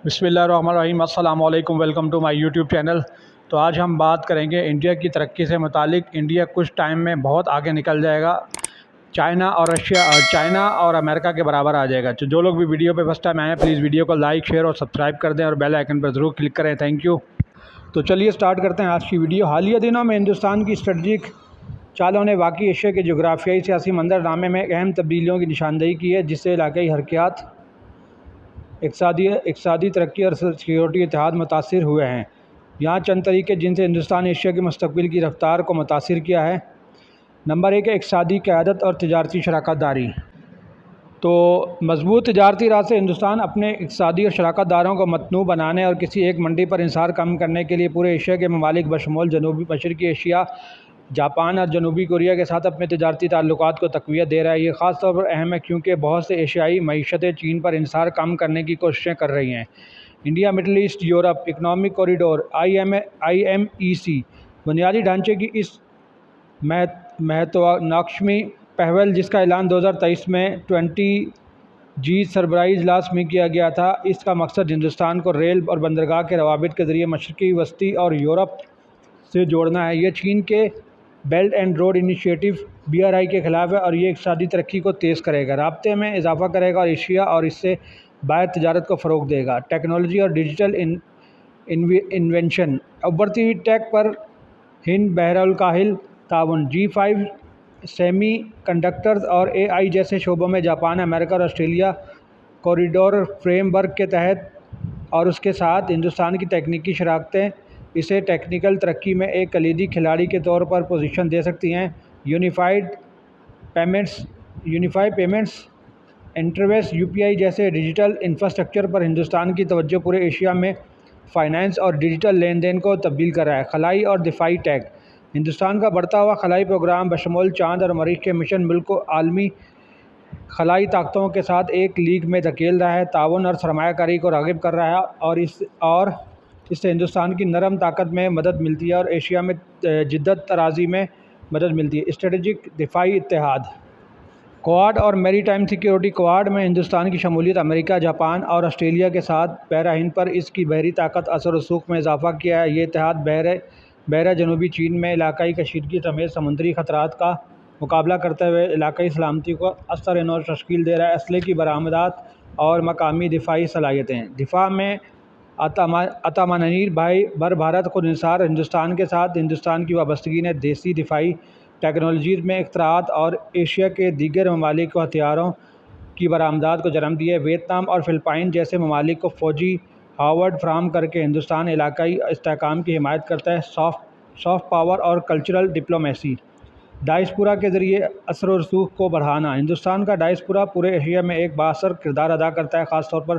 بسم اللہ الرحمن الرحیم۔ السلام علیکم، welcome to my YouTube channel. تو آج ہم بات کریں گے انڈیا کی ترقی سے متعلق۔ انڈیا کچھ ٹائم میں بہت آگے نکل جائے گا، چائنا اور امریکہ کے برابر آ جائے گا۔ تو جو لوگ بھی ویڈیو پہ فرسٹ ٹائم آئے ہیں پلیز ویڈیو کو لائک، شیئر اور سبسکرائب کر دیں اور بیل آئیکن پر ضرور کلک کریں۔ Thank you. تو چلیے سٹارٹ کرتے ہیں آج کی ویڈیو۔ حالیہ دنوں میں ہندوستان کی اسٹریٹجک چالوں نے واقعی ایشیا کے جغرافیائی سیاسی منظرنامے میں اہم تبدیلیوں کی نشاندہی کی ہے، جس سے علاقائی حرکیات، اقتصادی ترقی اور سیکورٹی اتحاد متاثر ہوئے ہیں۔ یہاں چند طریقے جن سے ہندوستان ایشیا کے مستقبل کی رفتار کو متاثر کیا ہے۔ نمبر 1 ہے اقتصادی قیادت اور تجارتی شراکت داری۔ تو مضبوط تجارتی راہ سے ہندوستان اپنے اقتصادی اور شراکت داروں کو متنوع بنانے اور کسی ایک منڈی پر انحصار کم کرنے کے لیے پورے ایشیا کے ممالک بشمول جنوبی مشرقی ایشیا، جاپان اور جنوبی کوریا کے ساتھ اپنے تجارتی تعلقات کو تقویت دے رہا ہے۔ یہ خاص طور پر اہم ہے کیونکہ بہت سے ایشیائی معیشتیں چین پر انحصار کم کرنے کی کوششیں کر رہی ہیں۔ India Middle East Europe economic corridor IMEC بنیادی ڈھانچے کی اس مہتواکانکشی پہل، جس کا اعلان 2023 میں 20G سربراہی اجلاس میں کیا گیا تھا، اس کا مقصد ہندوستان کو ریل اور بندرگاہ کے روابط کے ذریعے مشرقی وسطی اور یورپ سے جوڑنا ہے۔ یہ چین کے belt and road initiative BRI کے خلاف ہے اور یہ اقتصادی ترقی کو تیز کرے گا، رابطے میں اضافہ کرے گا اور ایشیا اور اس سے باہر تجارت کو فروغ دے گا۔ ٹیکنالوجی اور ڈیجیٹل انوویشن۔ ابھرتی ہوئی ٹیک پر ہند بحر الکاہل تعاون۔ G5 سیمی کنڈکٹرز اور AI جیسے شعبوں میں جاپان، امریکہ اور آسٹریلیا کوریڈور فریم ورک کے تحت اور اس کے ساتھ ہندوستان کی تکنیکی شراکتیں اسے ٹیکنیکل ترقی میں ایک کلیدی کھلاڑی کے طور پر پوزیشن دے سکتی ہیں۔ یونیفائڈ پیمنٹس انٹرفیس UPI جیسے ڈیجیٹل انفراسٹرکچر پر ہندوستان کی توجہ پورے ایشیا میں فائنانس اور ڈیجیٹل لین دین کو تبدیل کر رہا ہے۔ خلائی اور دفاعی ٹیک۔ ہندوستان کا بڑھتا ہوا خلائی پروگرام بشمول چاند اور مریخ کے مشن ملک کو عالمی خلائی طاقتوں کے ساتھ ایک لیگ میں دھکیل رہا ہے، تعاون اور سرمایہ کاری کو راغب کر رہا ہے اور اس سے ہندوستان کی نرم طاقت میں مدد ملتی ہے اور ایشیا میں جدت طرازی میں مدد ملتی ہے۔ اسٹریٹجک دفاعی اتحاد۔ کوآڈ اور میری ٹائم سیکیورٹی۔ کوآڈ میں ہندوستان کی شمولیت امریکہ، جاپان اور آسٹریلیا کے ساتھ بحیرہ ہند پر اس کی بحری طاقت، اثر و رسوخ میں اضافہ کیا ہے۔ یہ اتحاد بحیرہ جنوبی چین میں علاقائی کشیدگی سمیت سمندری خطرات کا مقابلہ کرتے ہوئے علاقائی سلامتی کو اثر و تشکیل دے رہا ہے۔ اسلحے کی برآمدات اور مقامی دفاعی صلاحیتیں۔ دفاع میں آتم نربھر بھارت خود انحصار۔ ہندوستان کے ساتھ ہندوستان کی وابستگی نے دیسی دفاعی ٹیکنالوجیز میں اختراعات اور ایشیا کے دیگر ممالک کو ہتھیاروں کی برآمدات کو جنم دیا ہے۔ ویتنام اور فلپائن جیسے ممالک کو فوجی ہارڈ فراہم کر کے ہندوستان علاقائی استحکام کی حمایت کرتا ہے۔ سافٹ پاور اور کلچرل ڈپلومیسی۔ ڈائسپورا کے ذریعے اثر و رسوخ کو بڑھانا۔ ہندوستان کا ڈائسپورا پورے ایشیا میں ایک بااثر کردار ادا کرتا ہے، خاص طور پر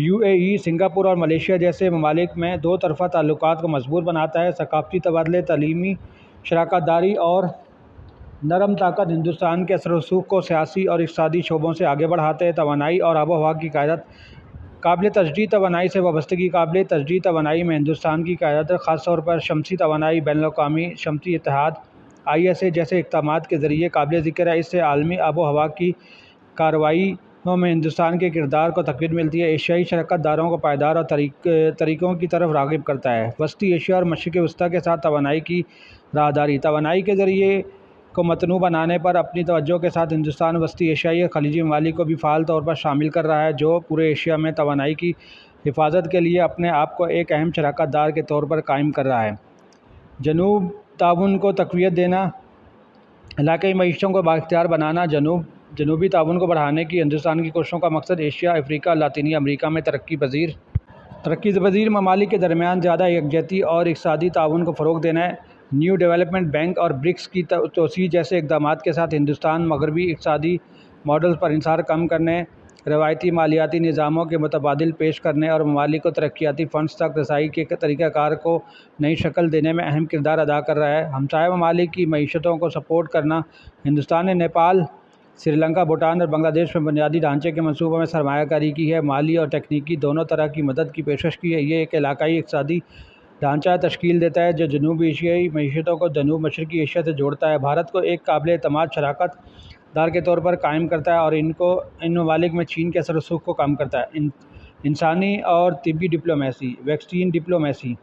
UAE، سنگاپور اور ملیشیا جیسے ممالک میں دو طرفہ تعلقات کو مضبوط بناتا ہے۔ ثقافتی تبادلے، تعلیمی شراکت داری اور نرم طاقت ہندوستان کے اثر و رسوخ کو سیاسی اور اقتصادی شعبوں سے آگے بڑھاتے ہیں۔ توانائی اور آب و ہوا کی قیادت۔ قابل تجدید توانائی سے وابستگی۔ قابل تجدید توانائی میں ہندوستان کی قیادت، خاص طور پر شمسی توانائی، بین الاقوامی شمسی اتحاد ISA جیسے اقدامات کے ذریعے قابل ذکر ہے۔ اس سے عالمی آب و ہوا کی کارروائیوں میں ہندوستان کے کردار کو تقویت ملتی ہے۔ ایشیائی شراکت داروں کو پائیدار اور طریقوں کی طرف راغب کرتا ہے۔ وسطی ایشیا اور مشرق وسطیٰ کے ساتھ توانائی کی راہداری۔ توانائی کے ذریعے کو متنوع بنانے پر اپنی توجہ کے ساتھ ہندوستان وسطی ایشیائی اور خلیجی ممالک کو بھی فعال طور پر شامل کر رہا ہے، جو پورے ایشیا میں توانائی کی حفاظت کے لیے اپنے آپ کو ایک اہم شراکت دار کے طور پر قائم کر رہا ہے۔ جنوب تعاون کو تقویت دینا۔ علاقائی معیشتوں کو بااختیار بنانا۔ جنوبی تعاون کو بڑھانے کی ہندوستان کی کوششوں کا مقصد ایشیا، افریقہ، لاطینی امریکہ میں ترقی پذیر ممالک کے درمیان زیادہ یکجہتی اور اقتصادی تعاون کو فروغ دینا ہے۔ نیو ڈیولپمنٹ بینک اور BRICS کی توسیع جیسے اقدامات کے ساتھ ہندوستان مغربی اقتصادی ماڈلز پر انحصار کم کرنے، روایتی مالیاتی نظاموں کے متبادل پیش کرنے اور ممالک کو ترقیاتی فنڈز تک رسائی کے طریقہ کار کو نئی شکل دینے میں اہم کردار ادا کر رہا ہے۔ ہمسایہ ممالک کی معیشتوں کو سپورٹ کرنا۔ ہندوستان نے نیپال، سری لنکا، بھوٹان اور بنگلہ دیش میں بنیادی ڈھانچے کے منصوبوں میں سرمایہ کاری کی ہے، مالی اور تکنیکی دونوں طرح کی مدد کی پیشکش کی ہے۔ یہ ایک علاقائی اقتصادی ڈھانچہ تشکیل دیتا ہے جو جنوب ایشیائی معیشتوں کو جنوب مشرقی ایشیا سے جوڑتا ہے، بھارت کو ایک قابل اعتماد شراکت دار کے طور پر قائم کرتا ہے اور ان ممالک میں چین کے اثر و رسوخ کو کم کرتا ہے۔ انسانی اور طبی ڈپلومیسی، ویکسین ڈپلومیسی۔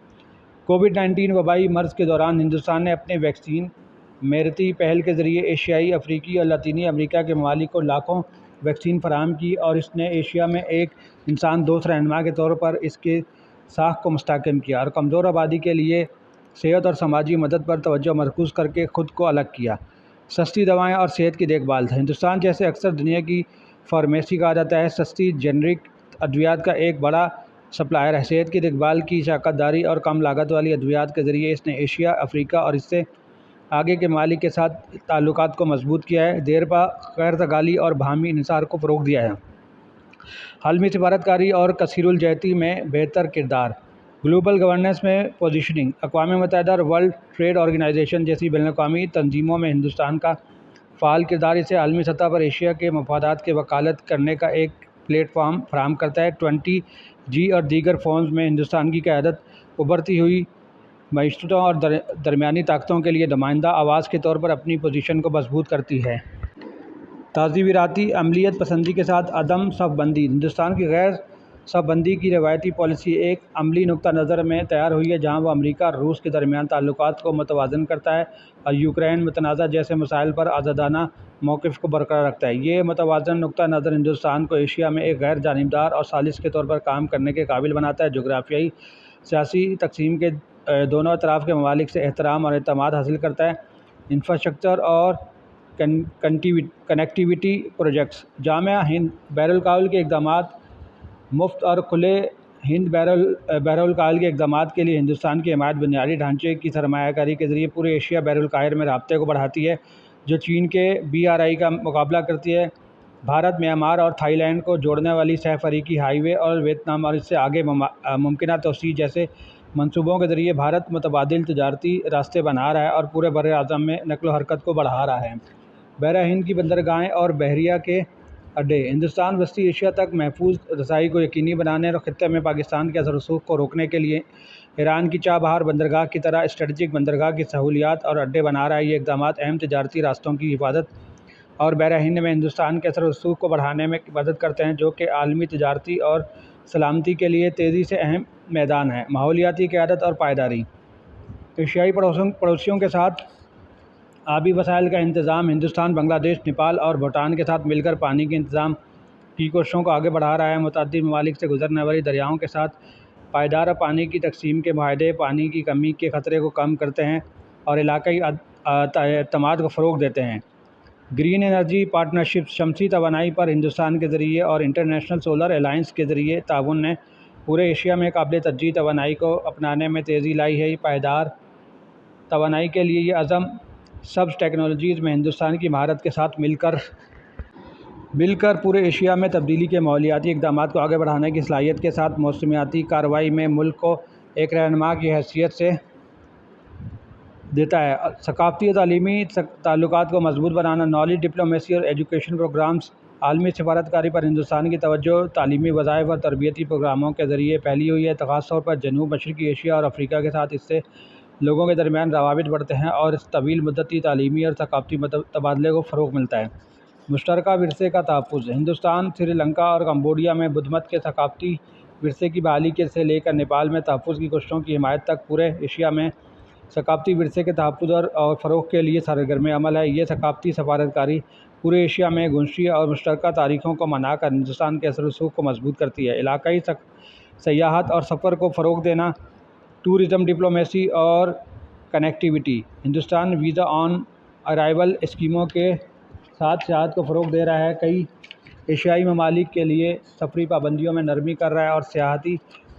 کووڈ-19 وبائی مرض کے دوران ہندوستان نے اپنے ویکسین میریٹی پہل کے ذریعے ایشیائی، افریقی اور لاطینی امریکہ کے ممالک کو لاکھوں ویکسین فراہم کی اور اس نے ایشیا میں ایک انسان دوست رہنما کے طور پر اس کے ساکھ کو مستحکم کیا اور کمزور آبادی کے لیے صحت اور سماجی مدد پر توجہ مرکوز کر کے خود کو الگ کیا۔ سستی دوائیں اور صحت کی دیکھ بھال۔ ہندوستان جیسے اکثر دنیا کی فارمیسی کہا جاتا ہے سستی جنرک ادویات کا ایک بڑا سپلائر ہے۔ صحت کی دیکھ بھال کی شراکت داری اور کم لاگت والی ادویات کے ذریعے اس نے ایشیا، افریقہ اور اس سے آگے کے ممالک کے ساتھ تعلقات کو مضبوط کیا ہے، دیرپا غیر تقالی اور باہمی انحصار کو فروغ دیا ہے۔ عالمی سفارتکاری اور کثیر الجہتی میں بہتر کردار۔ گلوبل گورننس میں پوزیشننگ۔ اقوام متحدہ اور ورلڈ ٹریڈ آرگنائزیشن جیسی بین الاقوامی تنظیموں میں ہندوستان کا فعال کردار اسے عالمی سطح پر ایشیا کے مفادات کی وکالت کرنے کا ایک پلیٹ فارم فراہم کرتا ہے۔ 20G اور دیگر فورمز میں ہندوستان کی قیادت ابھرتی ہوئی معیشتوں اور درمیانی طاقتوں کے لیے نمائندہ آواز کے طور پر اپنی پوزیشن کو مضبوط کرتی ہے۔ تصوراتی عملیات پسندی کے ساتھ عدم صف بندی۔ ہندوستان کی غیر صف بندی کی روایتی پالیسی ایک عملی نقطہ نظر میں تیار ہوئی ہے جہاں وہ امریکہ اور روس کے درمیان تعلقات کو متوازن کرتا ہے اور یوکرین متنازع جیسے مسائل پر آزادانہ موقف کو برقرار رکھتا ہے۔ یہ متوازن نقطہ نظر ہندوستان کو ایشیا میں ایک غیر جانبدار اور ثالث کے طور پر کام کرنے کے قابل بناتا ہے۔ جغرافیائی سیاسی تقسیم کے دونوں اطراف کے ممالک سے احترام اور اعتماد حاصل کرتا ہے۔ انفراسٹرکچر اور کنیکٹیویٹی پروجیکٹس۔ جامع ہند بحر الکاہل کے اقدامات۔ مفت اور کھلے ہند بحر الکاہل کے اقدامات کے لیے ہندوستان کی حمایت بنیادی ڈھانچے کی سرمایہ کاری کے ذریعے پورے ایشیا بحر الکاہل میں رابطے کو بڑھاتی ہے جو چین کے BRI کا مقابلہ کرتی ہے۔ بھارت، میانمار اور تھائی لینڈ کو جوڑنے والی سہ فریقی ہائی وے اور ویتنام اور اس سے آگے ممکنہ توسیع جیسے منصوبوں کے ذریعے بھارت متبادل تجارتی راستے بنا رہا ہے اور پورے بر اعظم میں نقل و حرکت کو بڑھا رہا ہے۔ بحیرہ ہند کی بندرگاہیں اور بحریہ کے اڈے۔ ہندوستان وسطی ایشیا تک محفوظ رسائی کو یقینی بنانے اور خطے میں پاکستان کے اثر و رسوخ کو روکنے کے لیے ایران کی چابہار بندرگاہ کی طرح اسٹریٹجک بندرگاہ کی سہولیات اور اڈے بنا رہا ہے۔ یہ اقدامات اہم تجارتی راستوں کی حفاظت اور بحیرہ ہند میں ہندوستان کے اثر و رسوخ کو بڑھانے میں مدد کرتے ہیں جو کہ عالمی تجارتی اور سلامتی کے لیے تیزی سے اہم میدان ہے۔ ماحولیاتی قیادت اور پائیداری۔ ایشیائی پڑوسیوں کے ساتھ آبی وسائل کا انتظام۔ ہندوستان بنگلہ دیش، نیپال اور بھوٹان کے ساتھ مل کر پانی کے انتظام کی کوششوں کو آگے بڑھا رہا ہے۔ متعدد ممالک سے گزرنے والی دریاؤں کے ساتھ پائیدار پانی کی تقسیم کے معاہدے پانی کی کمی کے خطرے کو کم کرتے ہیں اور علاقائی اعتماد کو فروغ دیتے ہیں۔ Green energy partnership. شمسی توانائی پر ہندوستان کے ذریعے اور انٹرنیشنل سولر الائنس کے ذریعے تعاون نے پورے ایشیا میں قابل ترجیح توانائی کو اپنانے میں تیزی لائی ہے۔ پائیدار توانائی کے لیے یہ عزم سبز ٹیکنالوجیز میں ہندوستان کی مہارت کے ساتھ مل کر پورے ایشیا میں تبدیلی کے ماحولیاتی اقدامات کو آگے بڑھانے کی صلاحیت کے ساتھ موسمیاتی کارروائی میں ملک کو ایک رہنما کی حیثیت سے دیتا ہے۔ ثقافتی اور تعلیمی تعلقات کو مضبوط بنانا۔ نالج ڈپلومیسی اور ایجوکیشن پروگرامز۔ عالمی سفارتکاری پر ہندوستان کی توجہ تعلیمی وظائف اور تربیتی پروگراموں کے ذریعے پھیلی ہوئی ہے۔ خاص طور پر جنوب مشرقی ایشیا اور افریقہ کے ساتھ اس سے لوگوں کے درمیان روابط بڑھتے ہیں اور اس طویل مدتی تعلیمی اور ثقافتی تبادلے کو فروغ ملتا ہے۔ مشترکہ ورثے کا تحفظ۔ ہندوستان، سری لنکا اور کمبوڈیا میں بدھ مت کے ثقافتی ورثے کی بحالی سے لے کر نیپال میں تحفظ کی کوششوں کی حمایت تک پورے ایشیا میں ثقافتی ورثے کے تحفظ اور فروغ کے لیے سرگرم عمل ہے۔ یہ ثقافتی سفارتکاری پورے ایشیا میں گزشتہ اور مشترکہ تاریخوں کو منا کر ہندوستان کے اثر و رسوخ کو مضبوط کرتی ہے۔ علاقائی سیاحت اور سفر کو فروغ دینا۔ ٹورزم ڈپلومیسی اور کنیکٹیویٹی۔ ہندوستان ویزا آن ارائیول اسکیموں کے ساتھ سیاحت کو فروغ دے رہا ہے، کئی ایشیائی ممالک کے لیے سفری پابندیوں میں نرمی کر رہا ہے اور سیاحتی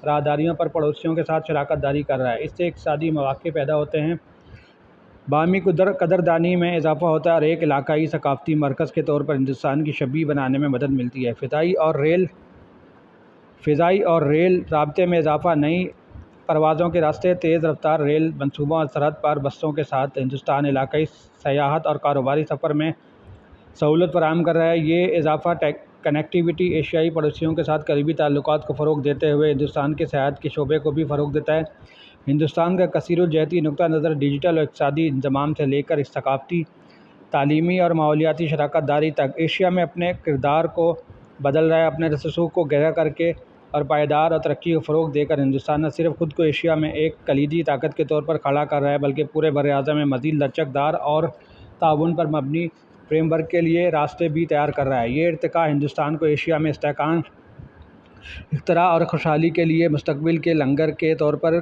راہداریوں پر پڑوسیوں کے ساتھ شراکت داری کر رہا ہے۔ اس سے اقتصادی مواقع پیدا ہوتے ہیں، باہمی قدردانی میں اضافہ ہوتا ہے اور ایک علاقائی ثقافتی مرکز کے طور پر ہندوستان کی شبیہ بنانے میں مدد ملتی ہے۔ فضائی اور ریل رابطے میں اضافہ۔ نئی پروازوں کے راستے، تیز رفتار ریل منصوبوں اور سرحد پار بسوں کے ساتھ ہندوستان علاقائی سیاحت اور کاروباری سفر میں سہولت فراہم کر رہا ہے۔ یہ اضافہ کنیکٹیویٹی ایشیائی پڑوسیوں کے ساتھ قریبی تعلقات کو فروغ دیتے ہوئے ہندوستان کے سیاحت کے شعبے کو بھی فروغ دیتا ہے۔ ہندوستان کا کثیر الجہتی نقطہ نظر ڈیجیٹل اور اقتصادی انضمام سے لے کر اس ثقافتی، تعلیمی اور ماحولیاتی شراکت داری تک ایشیا میں اپنے کردار کو بدل رہا ہے۔ اپنے رسوخ کو گہرا کر کے اور پائیدار اور ترقی کو فروغ دے کر ہندوستان نہ صرف خود کو ایشیا میں ایک کلیدی طاقت کے طور پر کھڑا کر رہا ہے بلکہ پورے بر اعظم میں مزید لچکدار اور تعاون پر مبنی فریم ورک کے لیے راستے بھی تیار کر رہا ہے۔ یہ ارتقاء ہندوستان کو ایشیا میں استحکام، اختراع اور خوشحالی کے لیے مستقبل کے لنگر کے طور پر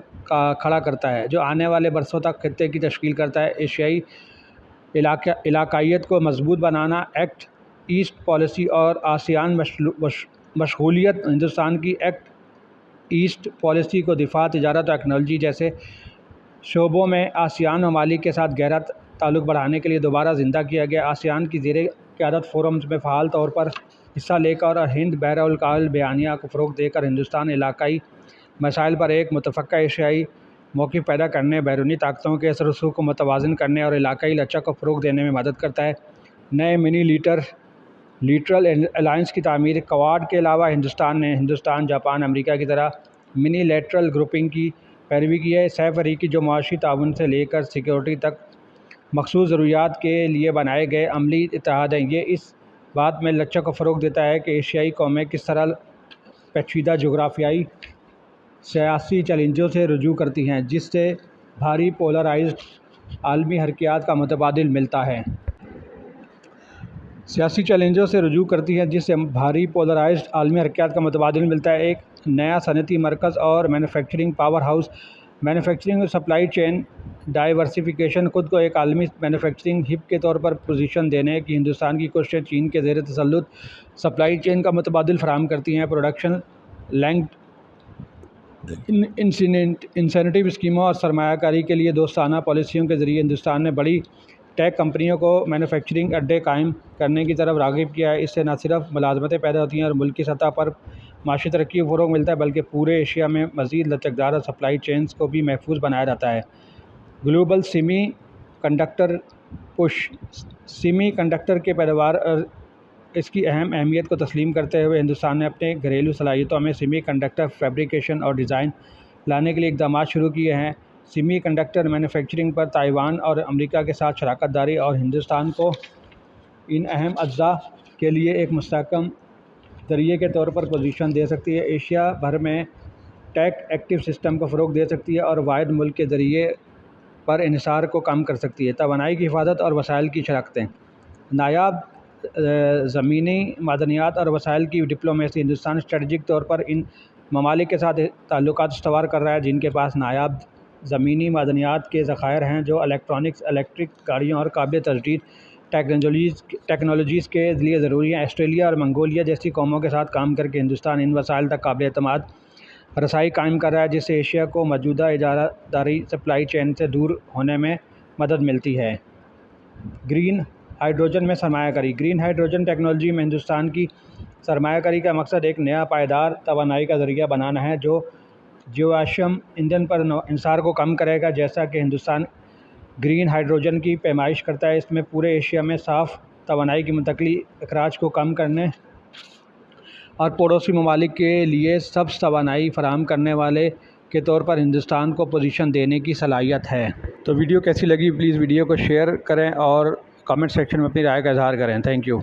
کھڑا کرتا ہے، جو آنے والے برسوں تک خطے کی تشکیل کرتا ہے۔ ایشیائی علاقائیت کو مضبوط بنانا، ایکٹ ایسٹ پالیسی اور آسیان مشغولیت۔ ہندوستان کی ایکٹ ایسٹ پالیسی کو دفاع، تجارت اور ٹیکنالوجی جیسے شعبوں میں آسیان ممالک کے ساتھ گہرا تعلق بڑھانے کے لیے دوبارہ زندہ کیا گیا۔ آسیان کی زیر قیادت فورمز میں فعال طور پر حصہ لے کر اور ہند بحر الکاہل بیانیہ کو فروغ دے کر ہندوستان علاقائی مسائل پر ایک متفقہ ایشیائی موقف پیدا کرنے، بیرونی طاقتوں کے اثر و رسوخ کو متوازن کرنے اور علاقائی لچک کو فروغ دینے میں مدد کرتا ہے۔ نئے منی لیٹرل الائنس کی تعمیر۔ کوواڈ کے علاوہ ہندوستان، جاپان، امریکہ کی طرح منی لیٹرل گروپنگ کی پیروی کی ہے۔ سہ فریقی جو معاشی تعاون سے لے کر سیکیورٹی تک مخصوص ضروریات کے لیے بنائے گئے عملی اتحاد ہیں۔ یہ اس بات میں لچک کو فروغ دیتا ہے کہ ایشیائی قومیں کس طرح پیچیدہ جغرافیائی سیاسی چیلنجوں سے رجوع کرتی ہیں، جس سے بھاری پولرائزڈ عالمی حرکیات کا متبادل ملتا ہے۔ ایک نیا صنعتی مرکز اور مینوفیکچرنگ پاور ہاؤس۔ مینوفیکچرنگ اور سپلائی چین ڈائیورسفیکیشن۔ خود کو ایک عالمی مینوفیکچرنگ ہب کے طور پر پوزیشن دینے کی ہندوستان کی کوششیں چین کے زیر تسلط سپلائی چین کا متبادل فراہم کرتی ہیں۔ پروڈکشن لنکڈ انسینٹیو اسکیموں اور سرمایہ کاری کے لیے دوستانہ پالیسیوں کے ذریعے ہندوستان نے بڑی ٹیک کمپنیوں کو مینوفیکچرنگ اڈے قائم کرنے کی طرف راغب کیا ہے۔ اس سے نہ صرف ملازمتیں پیدا ہوتی ہیں اور ملکی سطح پر معاشی ترقی کو فروغ ملتا ہے بلکہ پورے ایشیا میں مزید لچکدار اور سپلائی چینز کو بھی محفوظ بنایا جاتا ہے۔ Global semi conductor push. Semi conductor کے پیداوار اور اس کی اہم اہمیت کو تسلیم کرتے ہوئے ہندوستان نے اپنے گھریلو صلاحیتوں میں سیمی کنڈکٹر فیبریکیشن اور ڈیزائن لانے کے لیے اقدامات شروع کیے ہیں۔ سیمی کنڈکٹر مینوفیکچرنگ پر تائیوان اور امریکہ کے ساتھ شراکت داری اور ہندوستان کو ان اہم اجزاء کے لیے ایک مستحکم ذریعے کے طور پر پوزیشن دے سکتی ہے۔ ایشیا بھر میں ٹیک ایکو سسٹم کو فروغ دے سکتی ہے اور واحد ملک کے ذریعے پر انحصار کو کم کر سکتی ہے۔ توانائی کی حفاظت اور وسائل کی شراکتیں۔ نایاب زمینی معدنیات اور وسائل کی ڈپلومیسی۔ ہندوستان اسٹریٹجک طور پر ان ممالک کے ساتھ تعلقات استوار کر رہا ہے جن کے پاس نایاب زمینی معدنیات کے ذخائر ہیں، جو الیکٹرانکس، الیکٹرک گاڑیوں اور قابل تجدید ٹیکنالوجیز کے لیے ضروری ہیں۔ آسٹریلیا اور منگولیا جیسی قوموں کے ساتھ کام کر کے ہندوستان ان وسائل تک قابل اعتماد رسائی قائم کر رہا ہے، جس سے ایشیا کو موجودہ اجارہ داری سپلائی چین سے دور ہونے میں مدد ملتی ہے۔ گرین ہائیڈروجن میں سرمایہ کاری۔ گرین ہائیڈروجن ٹیکنالوجی میں ہندوستان کی سرمایہ کاری کا مقصد ایک نیا پائیدار توانائی کا ذریعہ بنانا ہے جو جیواشم ایندھن پر انحصار کو کم کرے گا۔ جیسا کہ ہندوستان گرین ہائیڈروجن کی پیمائش کرتا ہے، اس میں پورے ایشیا میں صاف توانائی کی منتقلی، اخراج کو کم کرنے اور پڑوسی ممالک کے لیے سبز توانائی فراہم کرنے والے کے طور پر ہندوستان کو پوزیشن دینے کی صلاحیت ہے۔ تو ویڈیو کیسی لگی؟ پلیز ویڈیو کو شیئر کریں اور کامنٹ سیکشن میں اپنی رائے کا اظہار کریں۔ Thank you.